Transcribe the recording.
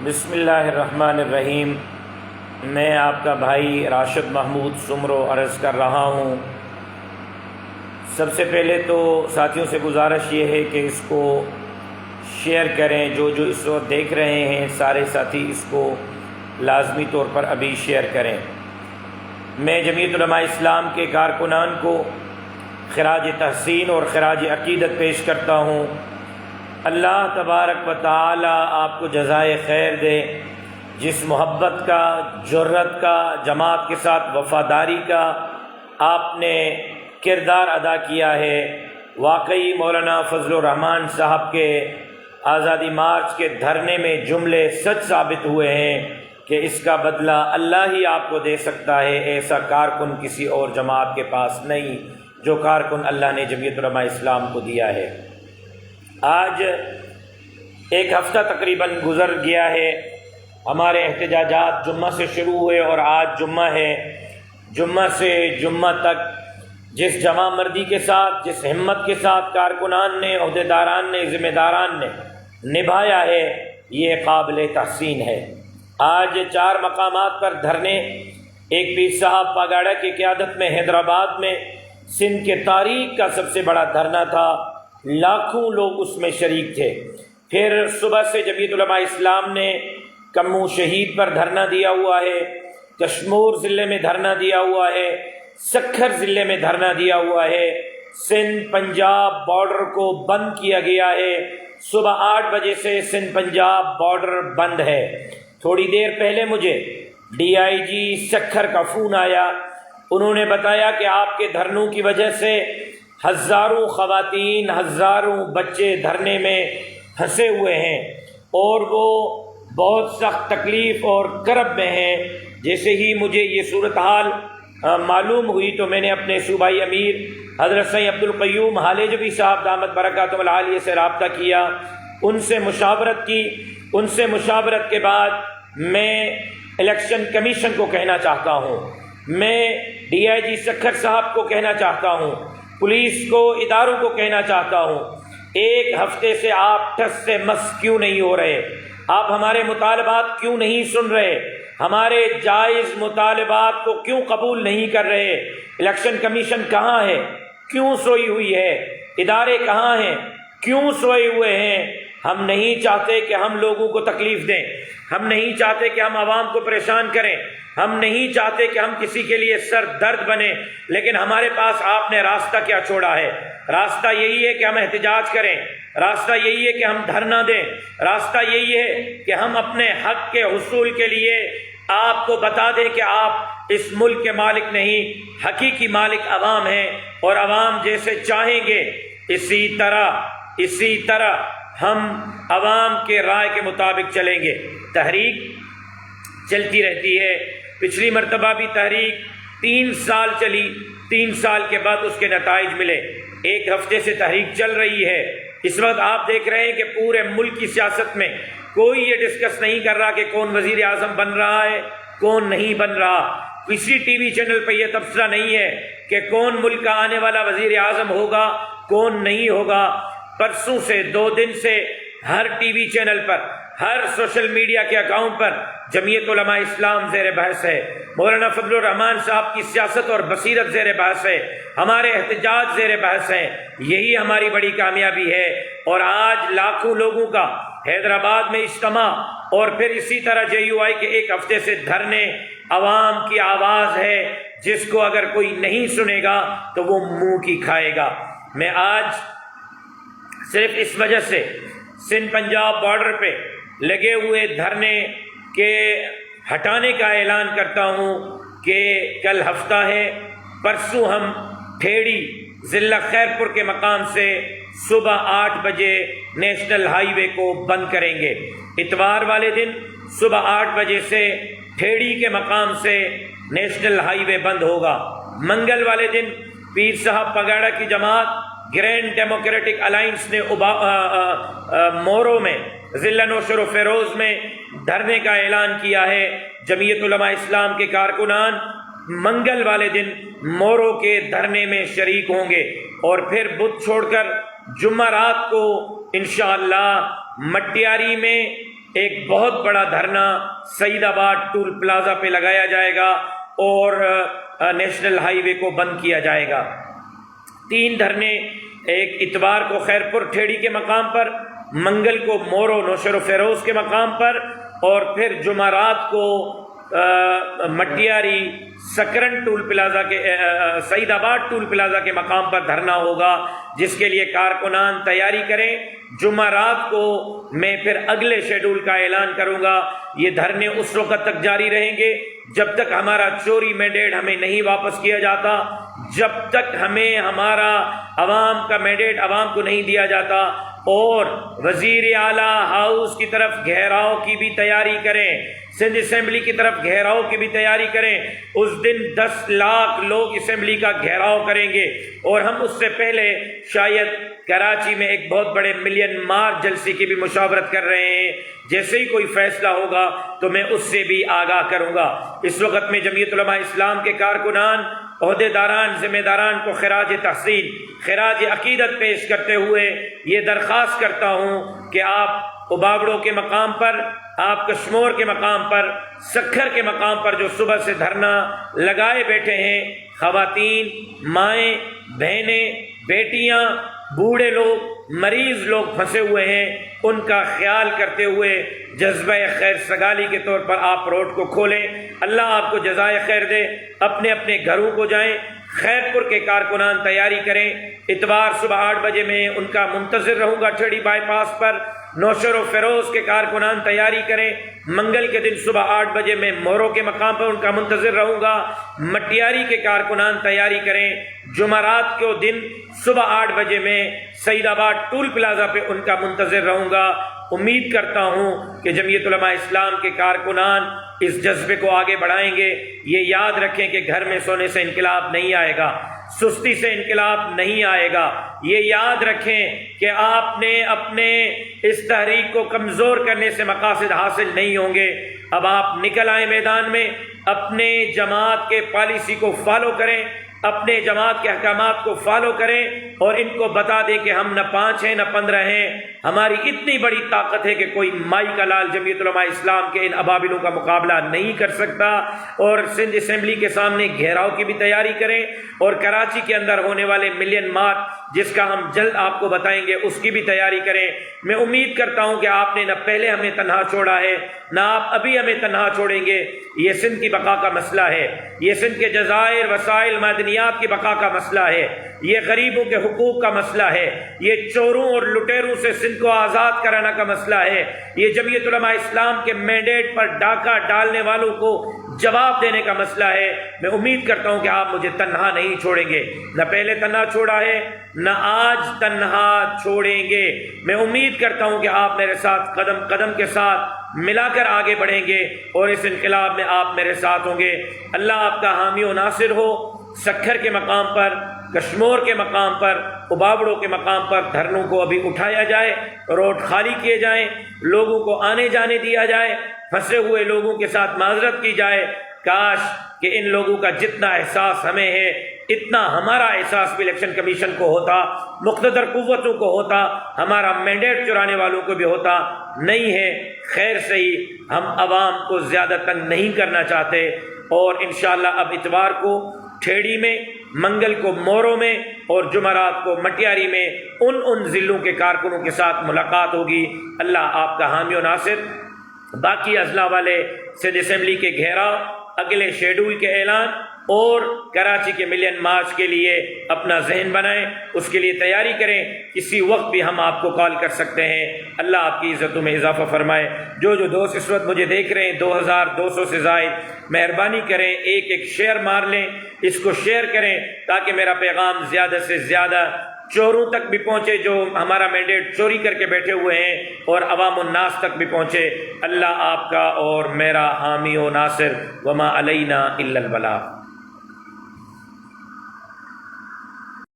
بسم اللہ الرحمن الرحیم۔ میں آپ کا بھائی راشد محمود سمرو عرض کر رہا ہوں۔ سب سے پہلے تو ساتھیوں سے گزارش یہ ہے کہ اس کو شیئر کریں، جو اس وقت دیکھ رہے ہیں سارے ساتھی اس کو لازمی طور پر ابھی شیئر کریں۔ میں جمعیت علماء اسلام کے کارکنان کو خراج تحسین اور خراج عقیدت پیش کرتا ہوں۔ اللہ تبارک و تعالی آپ کو جزائے خیر دے۔ جس محبت کا، جرت کا، جماعت کے ساتھ وفاداری کا آپ نے کردار ادا کیا ہے، واقعی مولانا فضل الرحمان صاحب کے آزادی مارچ کے دھرنے میں جملے سچ ثابت ہوئے ہیں کہ اس کا بدلہ اللہ ہی آپ کو دے سکتا ہے۔ ایسا کارکن کسی اور جماعت کے پاس نہیں جو کارکن اللہ نے جمعیت علماء اسلام کو دیا ہے۔ آج ایک ہفتہ تقریباً گزر گیا ہے، ہمارے احتجاجات جمعہ سے شروع ہوئے اور آج جمعہ ہے۔ جمعہ سے جمعہ تک جس جمع مردی کے ساتھ، جس ہمت کے ساتھ کارکنان نے، عہدیداران نے، ذمہ داران نے نبھایا ہے، یہ قابل تحسین ہے۔ آج 4 مقامات پر دھرنے، ایک پیر صاحب پاگاڑا کی قیادت میں حیدرآباد میں سندھ کے تاریخ کا سب سے بڑا دھرنا تھا، لاکھوں لوگ اس میں شریک تھے۔ پھر صبح سے جمعیت علماء اسلام نے کموں شہید پر دھرنا دیا ہوا ہے، کشمور ضلع میں دھرنا دیا ہوا ہے، سکھر ضلع میں دھرنا دیا ہوا ہے، سندھ پنجاب بارڈر کو بند کیا گیا ہے۔ صبح 8 بجے سے سندھ پنجاب بارڈر بند ہے۔ تھوڑی دیر پہلے مجھے DIG سکھر کا فون آیا، انہوں نے بتایا کہ آپ کے دھرنوں کی وجہ سے ہزاروں خواتین، ہزاروں بچے دھرنے میں پھنسے ہوئے ہیں اور وہ بہت سخت تکلیف اور کرب میں ہیں۔ جیسے ہی مجھے یہ صورتحال معلوم ہوئی تو میں نے اپنے صوبائی امیر حضرت سید عبدالقیوم حالجوی صاحب دامت برکاتہم العالیہ سے رابطہ کیا، ان سے مشاورت کی۔ ان سے مشاورت کے بعد میں الیکشن کمیشن کو کہنا چاہتا ہوں، میں DIG سکھر صاحب کو کہنا چاہتا ہوں، پولیس کو، اداروں کو کہنا چاہتا ہوں، ایک ہفتے سے آپ ٹس سے مس کیوں نہیں ہو رہے؟ آپ ہمارے مطالبات کیوں نہیں سن رہے؟ ہمارے جائز مطالبات کو کیوں قبول نہیں کر رہے؟ الیکشن کمیشن کہاں ہے؟ کیوں سوئی ہوئی ہے؟ ادارے کہاں ہیں؟ کیوں سوئے ہوئے ہیں؟ ہم نہیں چاہتے کہ ہم لوگوں کو تکلیف دیں، ہم نہیں چاہتے کہ ہم عوام کو پریشان کریں، ہم نہیں چاہتے کہ ہم کسی کے لیے سر درد بنیں، لیکن ہمارے پاس آپ نے راستہ کیا چھوڑا ہے؟ راستہ یہی ہے کہ ہم احتجاج کریں، راستہ یہی ہے کہ ہم دھرنا دیں، راستہ یہی ہے کہ ہم اپنے حق کے حصول کے لیے آپ کو بتا دیں کہ آپ اس ملک کے مالک نہیں، حقیقی مالک عوام ہیں، اور عوام جیسے چاہیں گے اسی طرح ہم عوام کے رائے کے مطابق چلیں گے۔ تحریک چلتی رہتی ہے، پچھلی مرتبہ بھی تحریک 3 سال چلی، 3 سال کے بعد اس کے نتائج ملے۔ 1 ہفتے سے تحریک چل رہی ہے۔ اس وقت آپ دیکھ رہے ہیں کہ پورے ملک کی سیاست میں کوئی یہ ڈسکس نہیں کر رہا کہ کون وزیر اعظم بن رہا ہے، کون نہیں بن رہا۔ کسی ٹی وی چینل پہ یہ تبصرہ نہیں ہے کہ کون ملک کا آنے والا وزیر اعظم ہوگا، کون نہیں ہوگا۔ پرسوں سے 2 دن سے ہر ٹی وی چینل پر، ہر سوشل میڈیا کے اکاؤنٹ پر جمعیت علماء اسلام زیر بحث ہے، مولانا فضل الرحمان صاحب کی سیاست اور بصیرت زیر بحث ہے، ہمارے احتجاج زیر بحث ہیں۔ یہی ہماری بڑی کامیابی ہے۔ اور آج لاکھوں لوگوں کا حیدرآباد میں اجتماع، اور پھر اسی طرح JUI کے 1 ہفتے سے دھرنے، عوام کی آواز ہے جس کو اگر کوئی نہیں سنے گا تو وہ منہ کی کھائے گا۔ میں آج صرف اس وجہ سے سندھ پنجاب بارڈر پہ لگے ہوئے دھرنے کے ہٹانے کا اعلان کرتا ہوں کہ کل ہفتہ ہے، پرسوں ہم ٹھیڑی ضلع خیرپور کے مقام سے صبح 8 بجے نیشنل ہائی وے کو بند کریں گے۔ اتوار والے دن صبح 8 بجے سے ٹھیڑی کے مقام سے نیشنل ہائی وے بند ہوگا۔ منگل والے دن پیر صاحب پگاڑا کی جماعت گرینڈ ڈیموکریٹک الائنس نے مورو میں، ضلع نوشہر و فیروز میں دھرنے کا اعلان کیا ہے۔ جمعیت علماء اسلام کے کارکنان منگل والے دن مورو کے دھرنے میں شریک ہوں گے، اور پھر بدھ چھوڑ کر جمعہ رات کو انشاءاللہ مٹیاری میں ایک بہت بڑا دھرنا سعید آباد ٹول پلازا پہ لگایا جائے گا اور نیشنل ہائی وے کو بند کیا جائے گا۔ 3 دھرنے، ایک اتوار کو خیرپور ٹھیڑی کے مقام پر، منگل کو مورو نوشر و فیروز کے مقام پر، اور پھر جمعرات کو مٹیاری سکرن ٹول پلازا کے سعید آباد ٹول پلازا کے مقام پر دھرنا ہوگا، جس کے لیے کارکنان تیاری کریں۔ جمعرات کو میں پھر اگلے شیڈول کا اعلان کروں گا۔ یہ دھرنے اس وقت تک جاری رہیں گے جب تک ہمارا چوری مینڈیٹ ہمیں نہیں واپس کیا جاتا، جب تک ہمیں ہمارا عوام کا مینڈیٹ عوام کو نہیں دیا جاتا۔ اور وزیر اعلیٰ ہاؤس کی طرف گھیراؤ کی بھی تیاری کریں، سندھ اسمبلی کی طرف گھیراؤ کی بھی تیاری کریں۔ اس دن 10 لاکھ لوگ اسمبلی کا گھیراؤ کریں گے، اور ہم اس سے پہلے شاید کراچی میں ایک بہت بڑے ملین مارچ جلسے کی بھی مشاورت کر رہے ہیں۔ جیسے ہی کوئی فیصلہ ہوگا تو میں اس سے بھی آگاہ کروں گا۔ اس وقت میں جمعیت علماء اسلام کے کارکنان، عہدیداران، ذمہ داران کو خراج تحسین، خراج عقیدت پیش کرتے ہوئے یہ درخواست کرتا ہوں کہ آپ ابابڑوں کے مقام پر، آپ کشمور کے مقام پر، سکھر کے مقام پر جو صبح سے دھرنا لگائے بیٹھے ہیں، خواتین، مائیں، بہنیں، بیٹیاں، بوڑھے لوگ، مریض لوگ پھنسے ہوئے ہیں، ان کا خیال کرتے ہوئے جذبہ خیر سگالی کے طور پر آپ روڈ کو کھولیں۔ اللہ آپ کو جزائے خیر دے۔ اپنے اپنے گھروں کو جائیں۔ خیرپور کے کارکنان تیاری کریں۔ اتوار صبح 8 بجے میں ان کا منتظر رہوں گا ٹھیڑی بائی پاس پر۔ نوشر و فیروز کے کارکنان تیاری کریں۔ منگل کے دن صبح 8 بجے میں مورو کے مقام پر ان کا منتظر رہوں گا۔ مٹیاری کے کارکنان تیاری کریں۔ جمعرات کے دن صبح 8 بجے میں سعید آباد ٹول پلازا پہ ان کا منتظر رہوں گا۔ امید کرتا ہوں کہ جمعیت علماء اسلام کے کارکنان اس جذبے کو آگے بڑھائیں گے۔ یہ یاد رکھیں کہ گھر میں سونے سے انقلاب نہیں آئے گا، سستی سے انقلاب نہیں آئے گا۔ یہ یاد رکھیں کہ آپ نے اپنے اس تحریک کو کمزور کرنے سے مقاصد حاصل نہیں ہوں گے۔ اب آپ نکل آئیں میدان میں، اپنے جماعت کے پالیسی کو فالو کریں، اپنے جماعت کے احکامات کو فالو کریں، اور ان کو بتا دیں کہ ہم نہ 5 ہیں نہ 15 ہیں، ہماری اتنی بڑی طاقت ہے کہ کوئی مائی کا لال جمعیت علماء اسلام کے ان ابابلوں کا مقابلہ نہیں کر سکتا۔ اور سندھ اسمبلی کے سامنے گھیراؤ کی بھی تیاری کریں، اور کراچی کے اندر ہونے والے ملین مارچ جس کا ہم جلد آپ کو بتائیں گے اس کی بھی تیاری کریں۔ میں امید کرتا ہوں کہ آپ نے نہ پہلے ہمیں تنہا چھوڑا ہے نہ آپ ابھی ہمیں تنہا چھوڑیں گے۔ یہ سندھ کی بقا کا مسئلہ ہے، یہ سندھ کے جزائر، وسائل، معدنیات کی بقا کا مسئلہ ہے، یہ غریبوں کے حقوق کا مسئلہ ہے، یہ چوروں اور لٹیروں سے سندھ کو آزاد کرانا کا مسئلہ ہے، یہ جمعیت علماء اسلام کے مینڈیٹ پر ڈاکہ ڈالنے والوں کو جواب دینے کا مسئلہ ہے۔ میں امید کرتا ہوں کہ آپ مجھے تنہا نہیں چھوڑیں گے، نہ پہلے تنہا چھوڑا ہے نہ آج تنہا چھوڑیں گے۔ میں امید کرتا ہوں کہ آپ میرے ساتھ قدم قدم کے ساتھ ملا کر آگے بڑھیں گے، اور اس انقلاب میں آپ میرے ساتھ ہوں گے۔ اللہ آپ کا حامی و ناصر ہو۔ سکھر کے مقام پر، کشمور کے مقام پر، ابابڑوں کے مقام پر دھرنوں کو ابھی اٹھایا جائے، روڈ خالی کیے جائیں، لوگوں کو آنے جانے دیا جائے، پھنسے ہوئے لوگوں کے ساتھ معذرت کی جائے۔ کاش کہ ان لوگوں کا جتنا احساس ہمیں ہے اتنا ہمارا احساس بھی الیکشن کمیشن کو ہوتا، مقتدر قوتوں کو ہوتا، ہمارا مینڈیٹ چرانے والوں کو بھی ہوتا۔ نہیں ہے، خیر سے ہی ہم عوام کو زیادہ تنگ نہیں کرنا چاہتے۔ اور انشاءاللہ اب اتوار کو ٹھیڑی میں، منگل کو مورو میں، اور جمعرات کو مٹیاری میں ان ضلعوں کے کارکنوں کے ساتھ ملاقات ہوگی۔ اللہ آپ کا حامی و ناصر۔ باقی اضلاع والے سندھ اسمبلی کے گھیراؤ، اگلے شیڈول کے اعلان اور کراچی کے ملین مارچ کے لیے اپنا ذہن بنائیں، اس کے لیے تیاری کریں۔ کسی وقت بھی ہم آپ کو کال کر سکتے ہیں۔ اللہ آپ کی عزتوں میں اضافہ فرمائے۔ جو دوست اس وقت مجھے دیکھ رہے ہیں 2200 سے زائد، مہربانی کریں ایک شیئر مار لیں، اس کو شیئر کریں تاکہ میرا پیغام زیادہ سے زیادہ چوروں تک بھی پہنچے جو ہمارا مینڈیٹ چوری کر کے بیٹھے ہوئے ہیں، اور عوام الناس تک بھی پہنچے۔ اللہ آپ کا اور میرا حامی و ناصر۔ وما علینا الا البلاغ۔